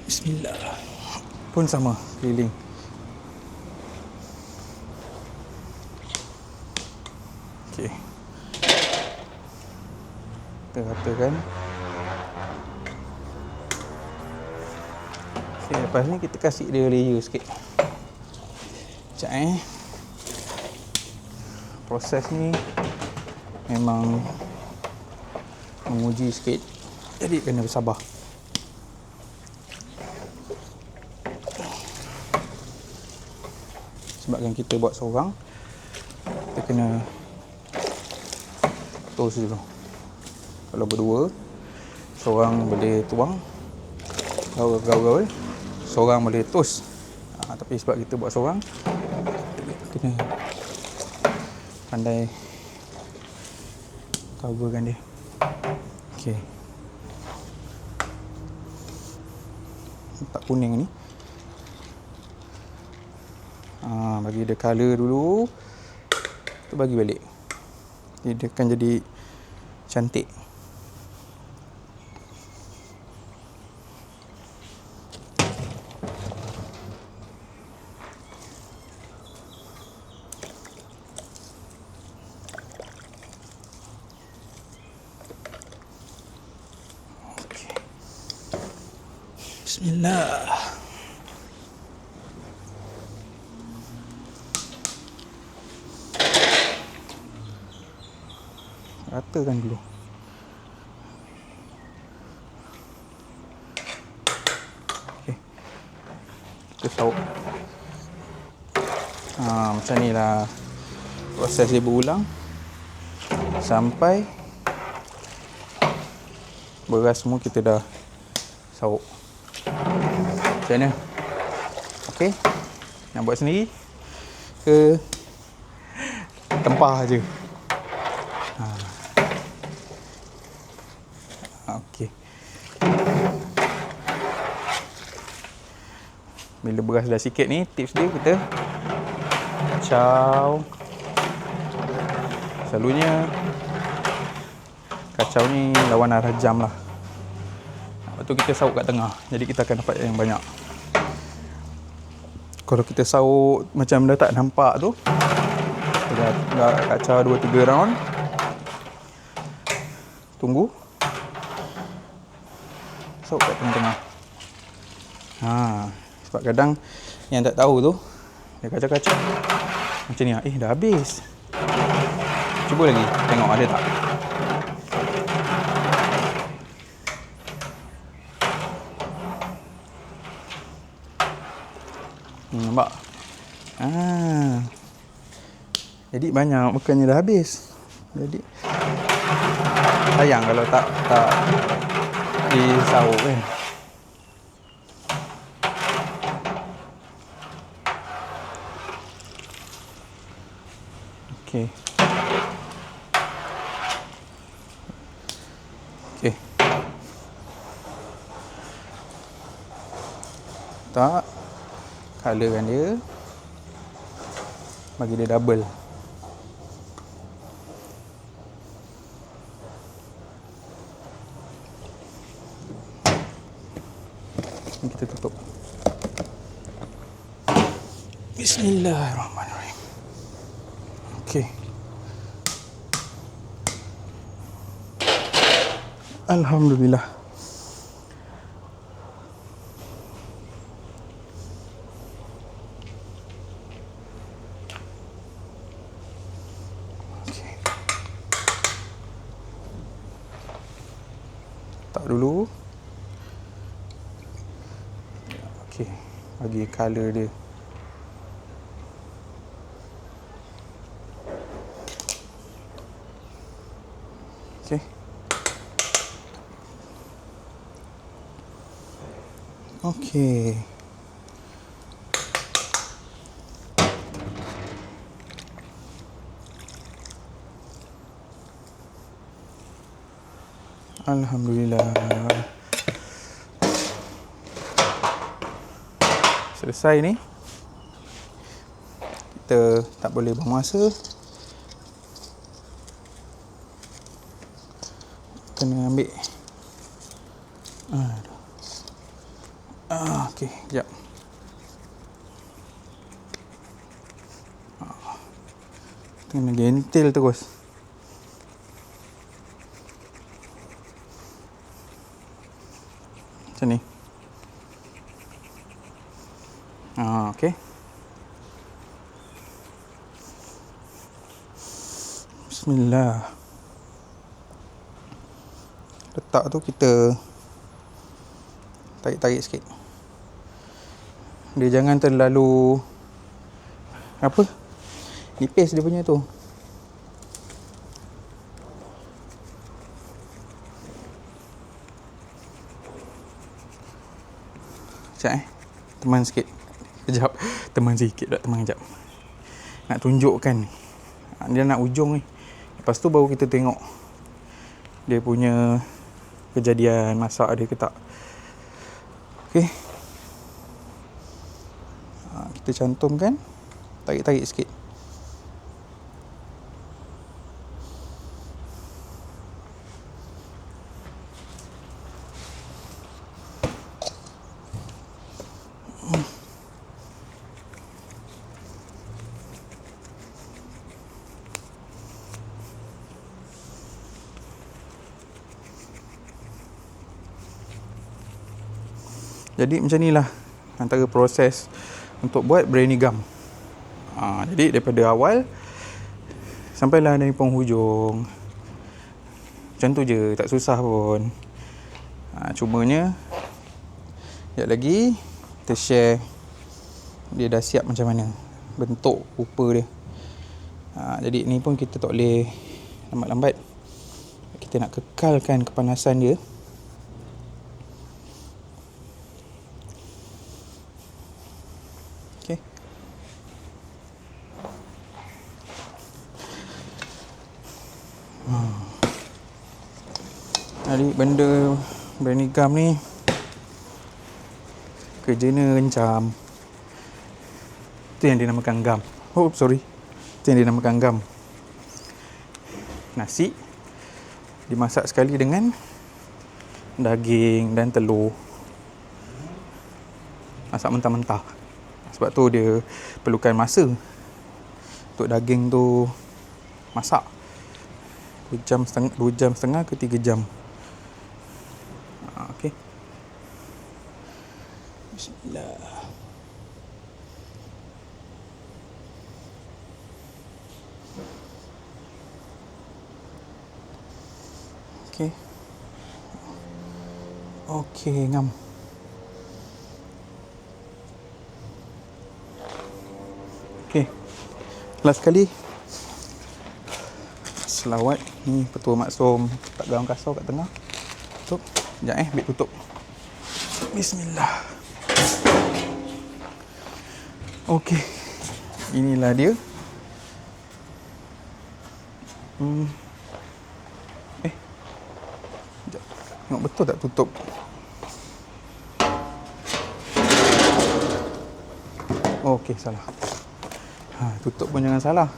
Bismillah. Pun sama, keliling. Okey. Kita ratakan. Okey, lepas ni kita kasih dia layer sikit. Sekejap Proses ni memang menguji sikit. Jadi kena bersabar. Sebabkan kita buat seorang, kita kena tos dulu. Kalau berdua, seorang boleh tuang, gaul-gaul, seorang boleh tos. Tapi sebab kita buat seorang, kita kena pandai coverkan dia. Okey. Letak kuning ni. Bagi dia colour dulu. Tu bagi balik. Dia akan jadi cantik. Okay. Bismillah. Ratakan dulu. Okey. Kita saut. Macam ni lah proses dia berulang sampai beras semua kita dah saut. Macam mana? Okey. Nak buat sendiri ke tempah je. Okey. Bila beras dah sikit ni, tips dia kita kacau. Selalunya kacau ni lawan arah jam lah. Lepas tu kita saut kat tengah. Jadi kita akan dapat yang banyak. Kalau kita saut macam dah tak nampak tu, kita dah kacau 2-3 round. Tunggu. Saut kat tengah-tengah. Sebab kadang yang tak tahu tu, dia kacau-kacau macam ni. Dah habis. Cuba lagi, tengok ada tak. Nampak? Jadi banyak, bukannya dah habis. Jadi sayang kalau tak disaut kan. Okey. Tak, colorkan dia, bagi dia double. Ini kita tutup. Bismillahirrahmanirrahim. Okey. Alhamdulillah. Tak dulu. Okey, bagi color dia. Okey. Okey. Alhamdulillah. Selesai ni. Kita tak boleh buang masa. Kena ambil. Okey, sekejap. Kena gentil terus. Macam ni. Okey. Bismillah. Letak tu kita tarik-tarik sikit. Dia jangan terlalu nipis dia punya tu. Sekejap teman sikit. Sekejap. Teman sikit tak teman sekejap. Nak tunjukkan. Dia nak ujung ni. Lepas tu baru kita tengok dia punya kejadian masak dia ke tak. Okey. Kita cantumkan. Tarik-tarik sikit. Jadi macam inilah antara proses untuk buat brownie gum. Jadi daripada awal sampailah dari penghujung. Macam tu je, tak susah pun. Cumanya sekejap lagi kita share dia dah siap macam mana bentuk rupa dia. Jadi ni pun kita tak boleh lambat-lambat. Kita nak kekalkan kepanasan dia. Jadi benda Brandy gum ni kerjanya rencam. Itu yang dinamakan gum. Oh sorry, itu yang dinamakan gum. Nasi dimasak sekali dengan daging dan telur. Masak mentah-mentah. Sebab tu dia perlukan masa untuk daging tu masak 2 jam setengah ke 3 jam. Okey. Bismillah. Okey. Okey, ngam. Okey. Last sekali. Selawat ni petua maksum tak gaung kasar kat tengah. Tutup. Sekejap ambil tutup. Bismillah. Okey. Inilah dia. Sekejap. Tengok betul tak tutup? Okey, salah. Tutup pun jangan salah.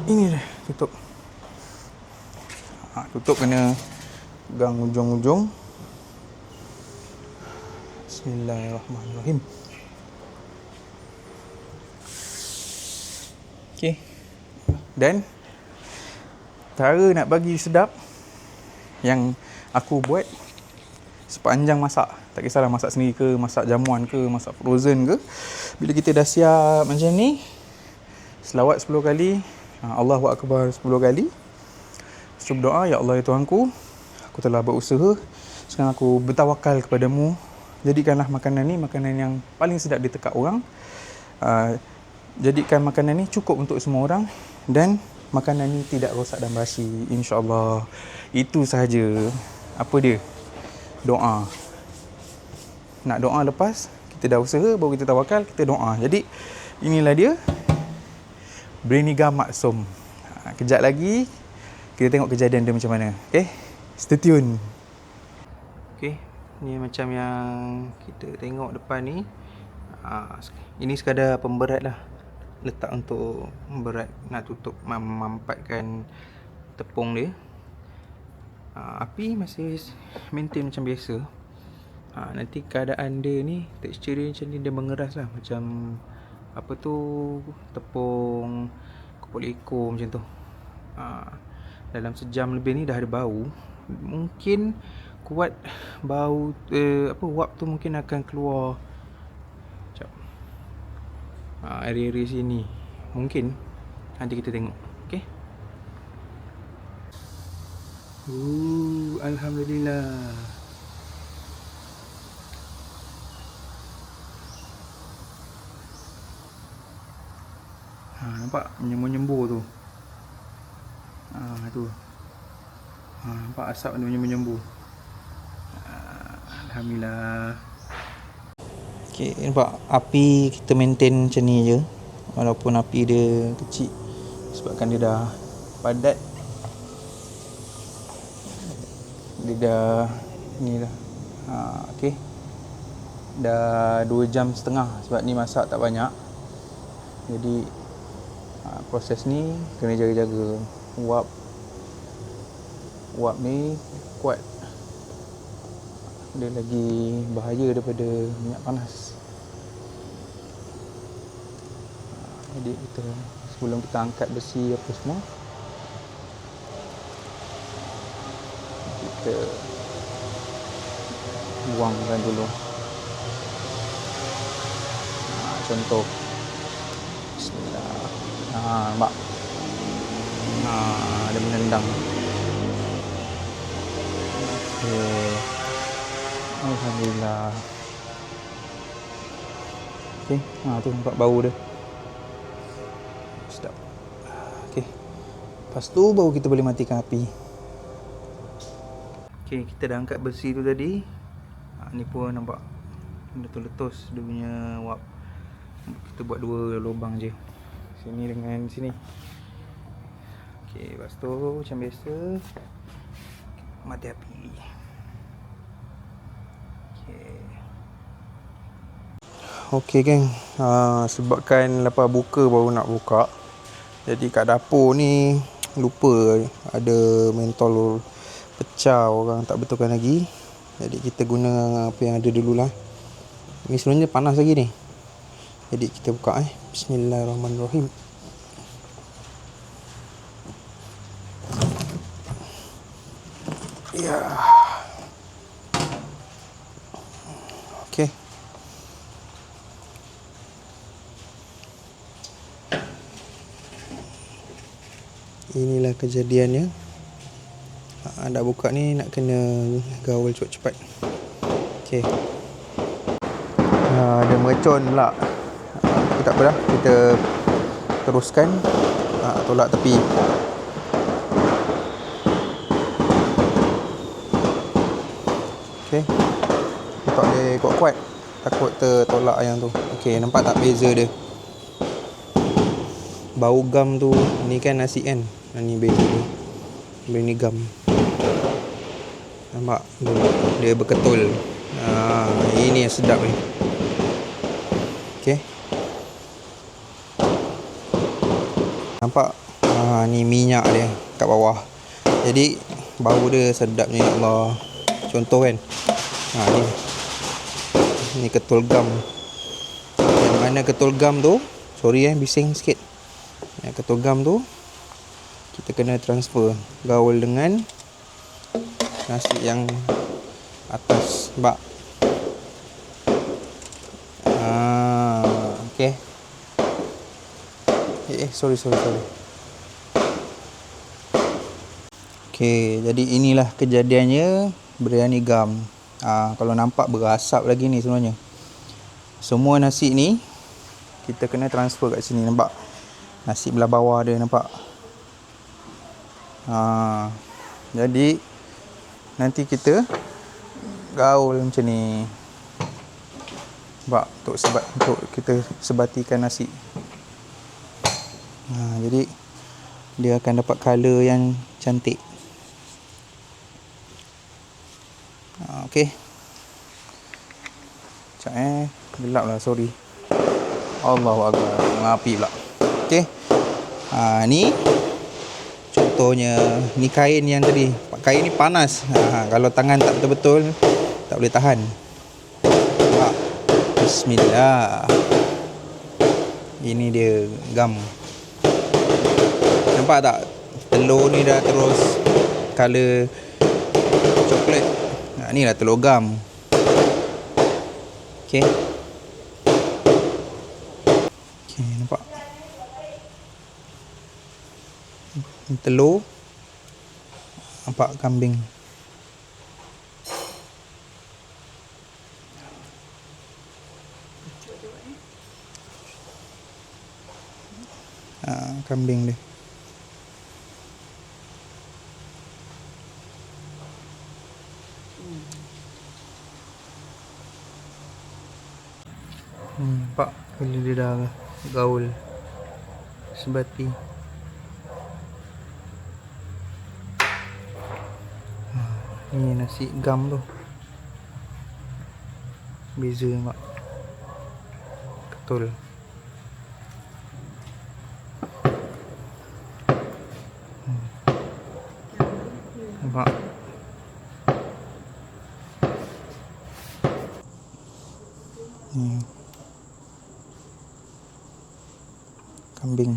Ini dia tutup. Tutup kena pegang ujung-ujung. Bismillahirrahmanirrahim. Okey. Dan cara nak bagi sedap yang aku buat sepanjang masak, tak kisahlah masak sendiri ke, masak jamuan ke, masak frozen ke, bila kita dah siap macam ni, selawat 10 kali, Allahu Akbar 10 kali, lepas berdoa, ya Allah ya Tuhanku, aku telah berusaha, sekarang aku bertawakal kepadamu, jadikanlah makanan ni makanan yang paling sedap di tekak orang, jadikan makanan ni cukup untuk semua orang, dan makanan ni tidak rosak dan basi, insya-Allah. Itu sahaja. Apa dia? Doa. Nak doa lepas kita dah usaha, baru kita tawakal, kita doa. Jadi inilah dia Brandy gum maksum. Kejap lagi kita tengok kejadian dia macam mana. Okay, stay tune. Okay, ni macam yang kita tengok depan ni. Ini sekadar pemberat lah, letak untuk berat nak tutup, memampatkan tepung dia. Api masih maintain macam biasa. Nanti keadaan dia ni, tekstur dia macam ni, dia mengeras lah, macam apa tu, tepung kopok leko macam tu. Dalam sejam lebih ni dah ada bau. Mungkin kuat bau wap tu mungkin akan keluar. Sekejap. Area-area sini mungkin nanti kita tengok. Okey. Alhamdulillah. Nampak menyembur tu. Tu. Nampak asap dia menyembur. Alhamdulillah. Okey, nampak api kita maintain macam ni je. Walaupun api dia kecil sebabkan dia dah padat. Dia dah ni dah. Okey. Dah 2 jam setengah sebab ni masak tak banyak. Jadi proses ni kena jaga-jaga. Wap ni kuat. Dia lagi bahaya daripada minyak panas. Jadi kita, sebelum kita angkat besi apa semua, kita buangkan dulu. Contoh. Bismillah. Nampak? Dia menendang. Okey. Alhamdulillah. Okey, tu nampak bau dia. Sedap. Okey. Lepas tu baru kita boleh matikan api. Okey, kita dah angkat besi tu tadi. Ni pun nampak letus-letus dia punya wap. Kita buat 2 lubang je. Sini dengan sini. Okey, lepas tu macam biasa Mati api. Okey geng, sebabkan lepas buka baru nak buka, jadi kat dapur ni lupa ada mentol pecah, orang tak betulkan lagi. Jadi kita guna apa yang ada dululah. Ni sebenarnya panas lagi ni. Jadi kita buka Bismillahirrahmanirrahim. Ya. Okey. Inilah kejadiannya. Nak buka ni nak kena gaul cepat-cepat. Okey. Ada mercon pula. Tak apa dah, kita teruskan. Tolak tepi. Okey. Tak boleh kuat-kuat, takut tertolak yang tu. Okey, nampak tak beza dia? Bau gam tu, ni kan nasi kan. Ni beza dia. Ini gam. Nampak? Dia berketul. Ini yang sedap ni. Okey. Nampak? Ni minyak dia kat bawah. Jadi bau dia sedapnya, ya Allah. Contoh kan. Ni ketul gam. Yang mana ketul gam tu, sorry bising sikit. Yang ketul gam tu kita kena transfer gaul dengan nasi yang atas bak. Okey. Sorry. Okey, jadi inilah kejadiannya biryani gam. Kalau nampak berasap lagi ni sebenarnya. Semua nasi ni kita kena transfer kat sini, nampak? Nasi belah bawah dia, nampak? Jadi nanti kita gaul macam ni. Nampak? Untuk kita sebatikan nasi. Jadi dia akan dapat color yang cantik. Okey. Sekejap gelap lah, sorry. Allahu Akbar, api pula. Okey. Ni contohnya, ni kain yang tadi. Kain ni panas. Kalau tangan tak betul-betul, tak boleh tahan. Bismillah. Ini dia gam. Nampak tak? Telur ni dah terus color coklat. Ni lah telur gam. Okey. Nampak? Telur. Nampak kambing. Kambing dia. Nampak bila dia dah gaul sebati. Ni nasi gam tu. Beza nampak. Ketul. Nampak. Kambing.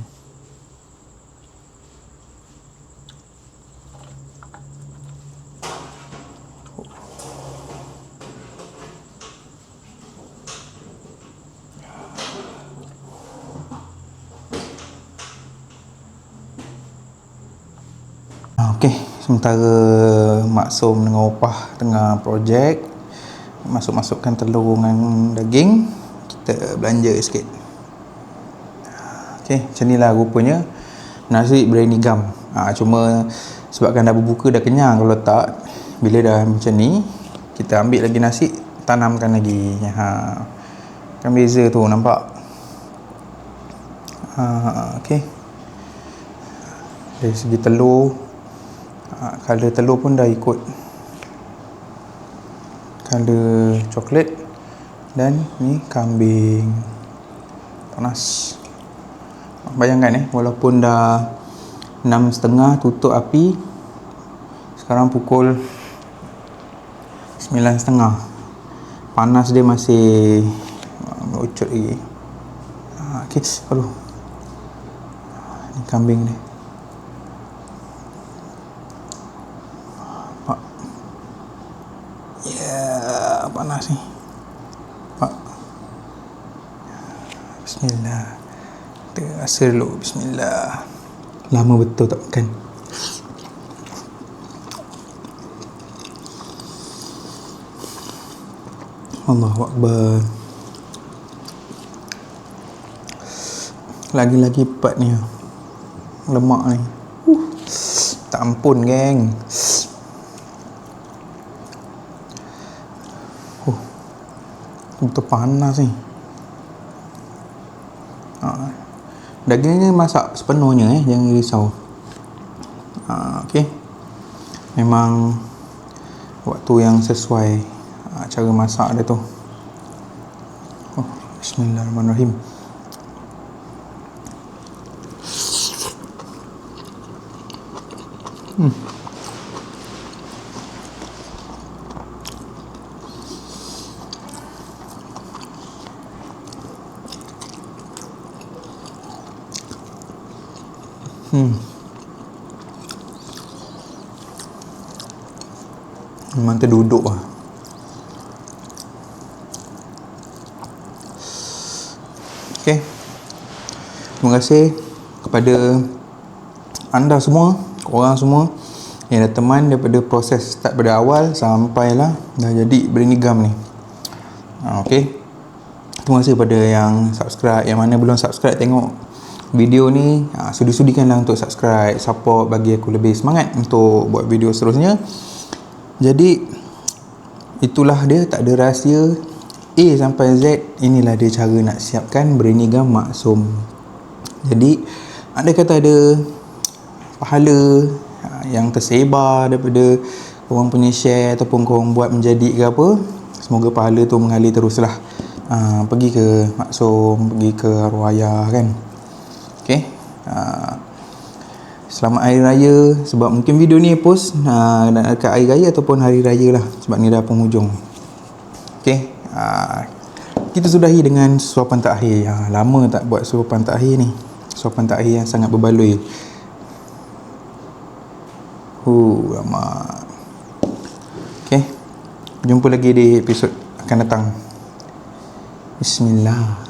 Okey, sementara Maksum dengan Opah tengah projek masukkan telur dengan daging, kita belanja sikit. Okey, macam inilah rupanya nasi biryani gam. Cuma sebabkan dah berbuka dah kenyang, kalau tak bila dah macam ni kita ambil lagi nasi, tanamkan lagi. Kan beza tu, nampak? Okey. Dari segi telur, Color telur pun dah ikut color coklat. Dan ni kambing panas. Bayangkan walaupun dah 6.30 tutup api, sekarang pukul 9.30, panas dia masih ucut lagi. Okay. Aduh, ni kambing ni. Pak. Panas ni. Pak. Bismillah. Kita rasa dulu. Bismillah. Lama betul tak makan. Allahu Akbar. Lagi-lagi pekat ni, lemak ni. Tak ampun, geng. Betul panas ni. Dagingnya masak sepenuhnya, jangan risau. Okey. Memang waktu yang sesuai cara masak dia tu. Bismillahirrahmanirrahim. Memang terduduk lah. Okay. Terima kasih kepada anda semua, korang semua yang dah teman daripada proses start pada awal sampailah dah jadi Brainy Gum ni. Okay. Terima kasih kepada yang subscribe, yang mana belum subscribe tengok video ni, sudi-sudikanlah untuk subscribe, support, bagi aku lebih semangat untuk buat video seterusnya. Jadi itulah dia, tak ada rahsia, A sampai Z. Inilah dia cara nak siapkan Brainy Gum maksum. Jadi anda kata ada pahala yang tersebar daripada korang punya share ataupun korang buat menjadi ke apa, semoga pahala tu mengalir teruslah. Pergi ke maksum, pergi ke arwah ayah kan. Okay. Selamat Hari Raya, sebab mungkin video ni post dekat Hari Raya ataupun Hari Raya lah, sebab ni dah penghujung. Okay. Kita sudahi dengan suapan takhir. Lama tak buat suapan takhir ni. Suapan takhir yang sangat berbaloi. Lama. Okay. Jumpa lagi di episod akan datang. Bismillah.